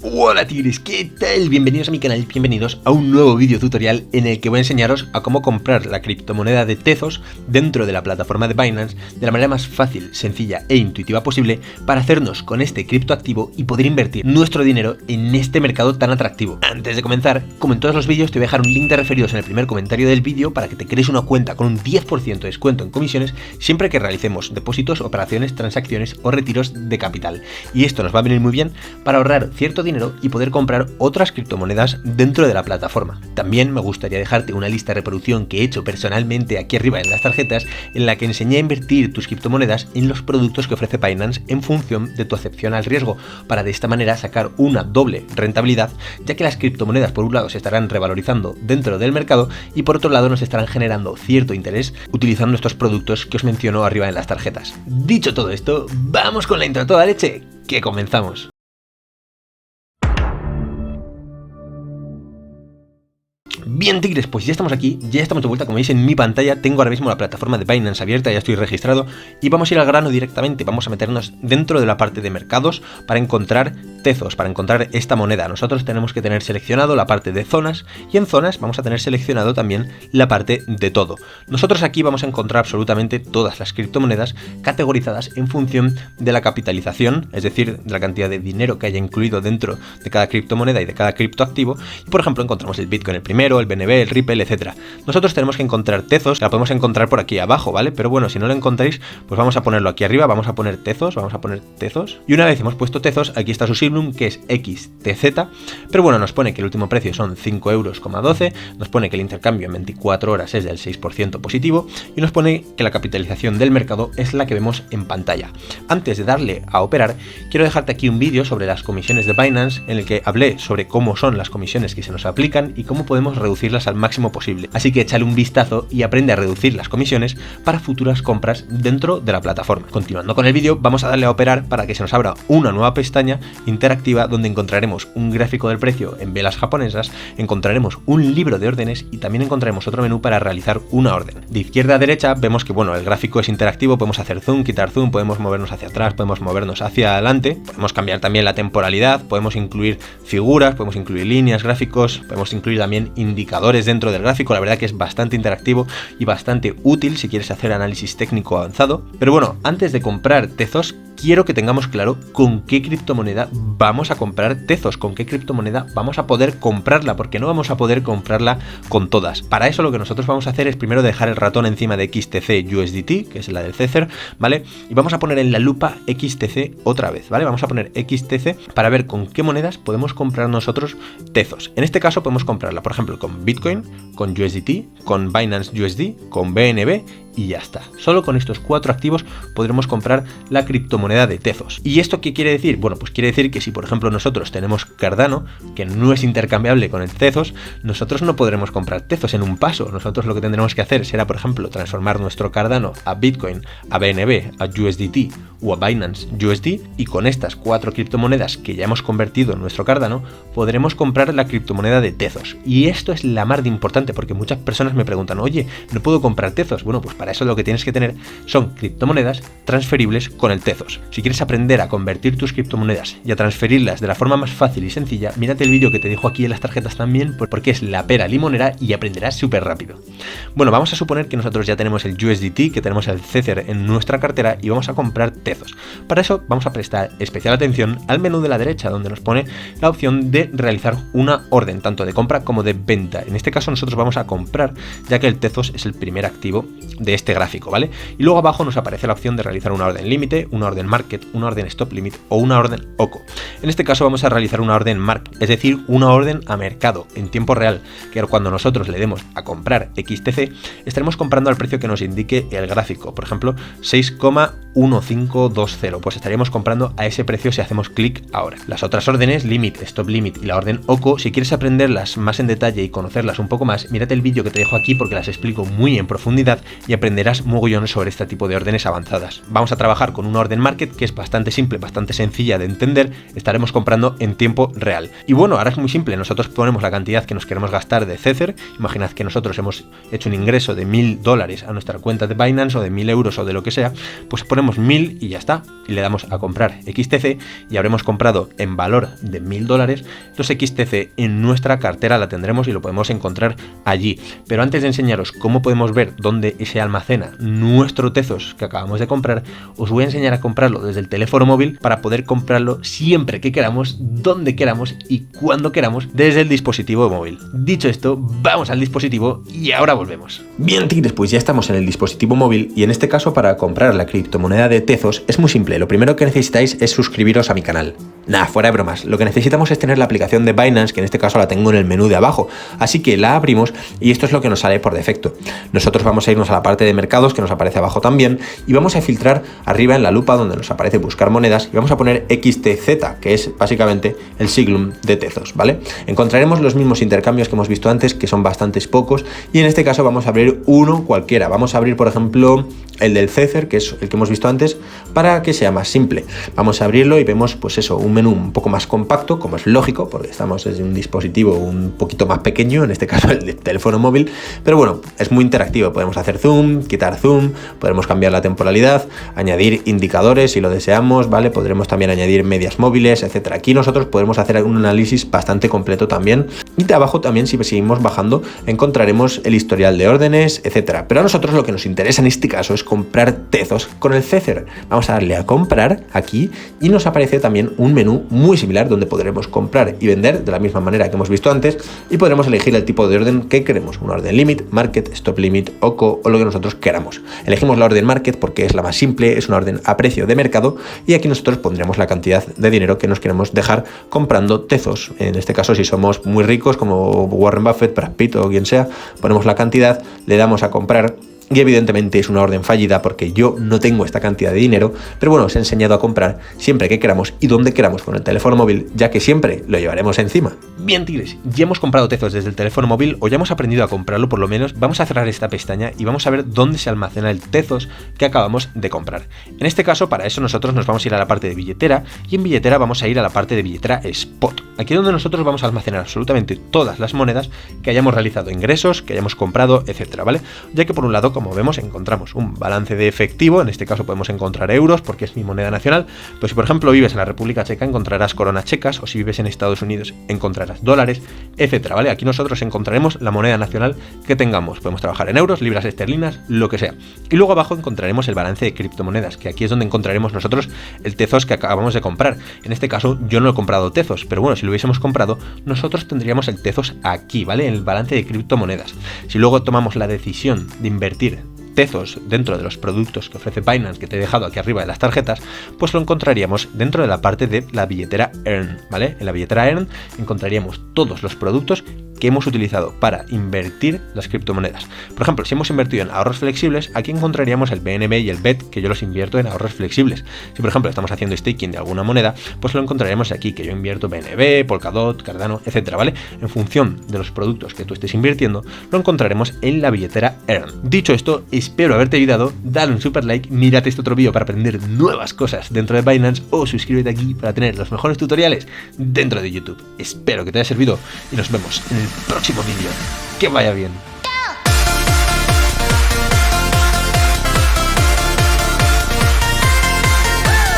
Hola tigres, ¿qué tal? Bienvenidos a mi canal, bienvenidos a un nuevo vídeo tutorial en el que voy a enseñaros a cómo comprar la criptomoneda de Tezos dentro de la plataforma de Binance de la manera más fácil, sencilla e intuitiva posible para hacernos con este criptoactivo y poder invertir nuestro dinero en este mercado tan atractivo. Antes de comenzar, como en todos los vídeos, te voy a dejar un link de referidos en el primer comentario del vídeo para que te crees una cuenta con un 10% de descuento en comisiones siempre que realicemos depósitos, operaciones, transacciones o retiros de capital. Y esto nos va a venir muy bien para ahorrar cierto dinero y poder comprar otras criptomonedas dentro de la plataforma. También me gustaría dejarte una lista de reproducción que he hecho personalmente aquí arriba en las tarjetas, en la que enseñé a invertir tus criptomonedas en los productos que ofrece Binance en función de tu acepción al riesgo, para de esta manera sacar una doble rentabilidad, ya que las criptomonedas por un lado se estarán revalorizando dentro del mercado y por otro lado nos estarán generando cierto interés utilizando estos productos que os menciono arriba en las tarjetas. Dicho todo esto, vamos con la intro a toda leche, que comenzamos. Bien tigres, pues ya estamos aquí, ya estamos de vuelta. Como veis en mi pantalla tengo ahora mismo la plataforma de Binance abierta, ya estoy registrado y vamos a ir al grano directamente. Vamos a meternos dentro de la parte de mercados para encontrar Tezos, para encontrar esta moneda. Nosotros tenemos que tener seleccionado la parte de zonas y en zonas vamos a tener seleccionado también la parte de todo. Nosotros aquí vamos a encontrar absolutamente todas las criptomonedas categorizadas en función de la capitalización, es decir, de la cantidad de dinero que haya incluido dentro de cada criptomoneda y de cada criptoactivo. Y por ejemplo encontramos el Bitcoin el primero, el BNB, el Ripple, etcétera. Nosotros tenemos que encontrar Tezos, la podemos encontrar por aquí abajo, ¿vale? Pero bueno, si no lo encontráis, pues vamos a ponerlo aquí arriba, vamos a poner Tezos, y una vez hemos puesto Tezos, aquí está su Signum, que es XTZ, pero bueno, nos pone que el último precio son 5,12 €, nos pone que el intercambio en 24 horas es del 6% positivo y nos pone que la capitalización del mercado es la que vemos en pantalla. Antes de darle a operar, quiero dejarte aquí un vídeo sobre las comisiones de Binance en el que hablé sobre cómo son las comisiones que se nos aplican y cómo podemos reducirlas al máximo posible. Así que échale un vistazo y aprende a reducir las comisiones para futuras compras dentro de la plataforma. Continuando con el vídeo, vamos a darle a operar para que se nos abra una nueva pestaña interactiva donde encontraremos un gráfico del precio en velas japonesas, encontraremos un libro de órdenes y también encontraremos otro menú para realizar una orden. De izquierda a derecha vemos que bueno, el gráfico es interactivo, podemos hacer zoom, quitar zoom, podemos movernos hacia atrás, podemos movernos hacia adelante, podemos cambiar también la temporalidad, podemos incluir figuras, podemos incluir líneas, gráficos, podemos incluir también indicadores dentro del gráfico. La verdad que es bastante interactivo y bastante útil si quieres hacer análisis técnico avanzado. Pero bueno, antes de comprar Tezos, quiero que tengamos claro con qué criptomoneda vamos a comprar Tezos, con qué criptomoneda vamos a poder comprarla, porque no vamos a poder comprarla con todas. Para eso lo que nosotros vamos a hacer es primero dejar el ratón encima de XTC USDT, que es la del Tether, ¿vale? Y vamos a poner en la lupa XTC otra vez, ¿vale? Vamos a poner XTC para ver con qué monedas podemos comprar nosotros Tezos. En este caso podemos comprarla, por ejemplo, con Bitcoin, con USDT, con Binance USD, con BNB y ya está. Solo con estos 4 activos podremos comprar la criptomoneda de Tezos. ¿Y esto qué quiere decir? Bueno, pues quiere decir que si por ejemplo nosotros tenemos Cardano, que no es intercambiable con el Tezos, nosotros no podremos comprar Tezos en un paso. Nosotros lo que tendremos que hacer será, por ejemplo, transformar nuestro Cardano a Bitcoin, a BNB, a USDT o a Binance USD, y con estas 4 criptomonedas que ya hemos convertido en nuestro Cardano, podremos comprar la criptomoneda de Tezos. Y esto es la mar de importante, porque muchas personas me preguntan, oye, ¿no puedo comprar Tezos? Bueno, pues para eso lo que tienes que tener son criptomonedas transferibles con el Tezos. Si quieres aprender a convertir tus criptomonedas y a transferirlas de la forma más fácil y sencilla, mírate el vídeo que te dejo aquí en las tarjetas también, porque es la pera limonera y aprenderás súper rápido. Bueno, vamos a suponer que nosotros ya tenemos el USDT, que tenemos el Tether en nuestra cartera y vamos a comprar Tezos. Para eso vamos a prestar especial atención al menú de la derecha, donde nos pone la opción de realizar una orden, tanto de compra como de venta. En este caso nosotros vamos a comprar, ya que el Tezos es el primer activo de este gráfico, ¿vale? Y luego abajo nos aparece la opción de realizar una orden límite, una orden market, una orden stop limit o una orden OCO. En este caso vamos a realizar una orden market, es decir, una orden a mercado en tiempo real, que cuando nosotros le demos a comprar XTC, estaremos comprando al precio que nos indique el gráfico. Por ejemplo, 6,1520, pues estaríamos comprando a ese precio si hacemos clic ahora. Las otras órdenes, limit, stop limit y la orden OCO, si quieres aprenderlas más en detalle y conocerlas un poco más, mírate el vídeo que te dejo aquí porque las explico muy en profundidad y aprenderás mogollón sobre este tipo de órdenes avanzadas. Vamos a trabajar con una orden market que es bastante simple, bastante sencilla de entender, estaremos comprando en tiempo real. Y bueno, ahora es muy simple, nosotros ponemos la cantidad que nos queremos gastar de Tether, imaginad que nosotros hemos hecho un ingreso de $1000 a nuestra cuenta de Binance o de 1000 euros o de lo que sea, pues ponemos 1000 y ya está, y le damos a comprar XTC y habremos comprado en valor de $1000, entonces XTC en nuestra cartera la tendremos y lo podemos encontrar allí. Pero antes de enseñaros cómo podemos ver dónde se almacena nuestro Tezos que acabamos de comprar, os voy a enseñar a comprarlo desde el teléfono móvil para poder comprarlo siempre que queramos, donde queramos y cuando queramos desde el dispositivo móvil. Dicho esto, vamos al dispositivo y ahora volvemos. Bien, tigres, pues ya estamos en el dispositivo móvil y en este caso para comprar la criptomoneda de Tezos es muy simple. Lo primero que necesitáis es suscribiros a mi canal. Nada, fuera de bromas, lo que necesitamos es tener la aplicación de Binance, que en este caso la tengo en el menú de abajo, así que la abrimos y esto es lo que nos sale por defecto. Nosotros vamos a irnos a la parte de mercados que nos aparece abajo también y vamos a filtrar arriba en la lupa donde nos aparece buscar monedas y vamos a poner XTZ, que es básicamente el siglum de Tezos, ¿vale? Encontraremos los mismos intercambios que hemos visto antes, que son bastantes pocos, y en este caso vamos a abrir uno cualquiera. Vamos a abrir, por ejemplo, el del Tether, que es el que hemos visto antes, para que sea más simple. Vamos a abrirlo y vemos, pues eso, un menú un poco más compacto, como es lógico, porque estamos desde un dispositivo un poquito más pequeño, en este caso el de teléfono móvil, pero bueno, es muy interactivo. Podemos hacer zoom, quitar zoom, podremos cambiar la temporalidad, añadir indicadores si lo deseamos, ¿vale? Podremos también añadir medias móviles, etcétera. Aquí nosotros podremos hacer un análisis bastante completo también, y de abajo también, si seguimos bajando, encontraremos el historial de órdenes, etcétera. Pero a nosotros lo que nos interesa en este caso es comprar Tezos con el Tether. Vamos a darle a comprar aquí y nos aparece también un menú muy similar donde podremos comprar y vender de la misma manera que hemos visto antes y podremos elegir el tipo de orden que queremos, una orden limit, market, stop limit, OCO o lo que nosotros queramos. Elegimos la orden market porque es la más simple, es una orden a precio de mercado y aquí nosotros pondremos la cantidad de dinero que nos queremos dejar comprando Tezos. En este caso, si somos muy ricos como Warren Buffett, Brad Pitt o quien sea, ponemos la cantidad, le damos a comprar. Y evidentemente es una orden fallida porque yo no tengo esta cantidad de dinero, pero bueno, os he enseñado a comprar siempre que queramos y donde queramos con el teléfono móvil, ya que siempre lo llevaremos encima. Bien, tigres, ya hemos comprado Tezos desde el teléfono móvil o ya hemos aprendido a comprarlo por lo menos. Vamos a cerrar esta pestaña y vamos a ver dónde se almacena el Tezos que acabamos de comprar. En este caso, para eso nosotros nos vamos a ir a la parte de billetera y en billetera vamos a ir a la parte de billetera Spot. Aquí es donde nosotros vamos a almacenar absolutamente todas las monedas que hayamos realizado, ingresos, que hayamos comprado, etcétera, ¿vale? Ya que por un lado, como vemos, encontramos un balance de efectivo, en este caso podemos encontrar euros porque es mi moneda nacional, pues si por ejemplo vives en la República Checa encontrarás coronas checas, o si vives en Estados Unidos encontrarás dólares, etcétera, ¿vale? Aquí nosotros encontraremos la moneda nacional que tengamos, podemos trabajar en euros, libras esterlinas, lo que sea. Y luego abajo encontraremos el balance de criptomonedas, que aquí es donde encontraremos nosotros el Tezos que acabamos de comprar. En este caso yo no he comprado Tezos, pero bueno, si lo hubiésemos comprado, nosotros tendríamos el Tezos aquí, ¿vale? En el balance de criptomonedas. Si luego tomamos la decisión de invertir Tezos dentro de los productos que ofrece Binance, que te he dejado aquí arriba de las tarjetas, pues lo encontraríamos dentro de la parte de la billetera Earn, ¿vale? En la billetera Earn encontraríamos todos los productos que hemos utilizado para invertir las criptomonedas. Por ejemplo, si hemos invertido en ahorros flexibles, aquí encontraríamos el BNB y el BET, que yo los invierto en ahorros flexibles. Si por ejemplo estamos haciendo staking de alguna moneda, pues lo encontraremos aquí, que yo invierto BNB, Polkadot, Cardano, etcétera, ¿vale? En función de los productos que tú estés invirtiendo, lo encontraremos en la billetera Earn. Dicho esto, espero haberte ayudado, dale un super like, mírate este otro vídeo para aprender nuevas cosas dentro de Binance o suscríbete aquí para tener los mejores tutoriales dentro de YouTube. Espero que te haya servido y nos vemos en el próximo vídeo. Que vaya bien.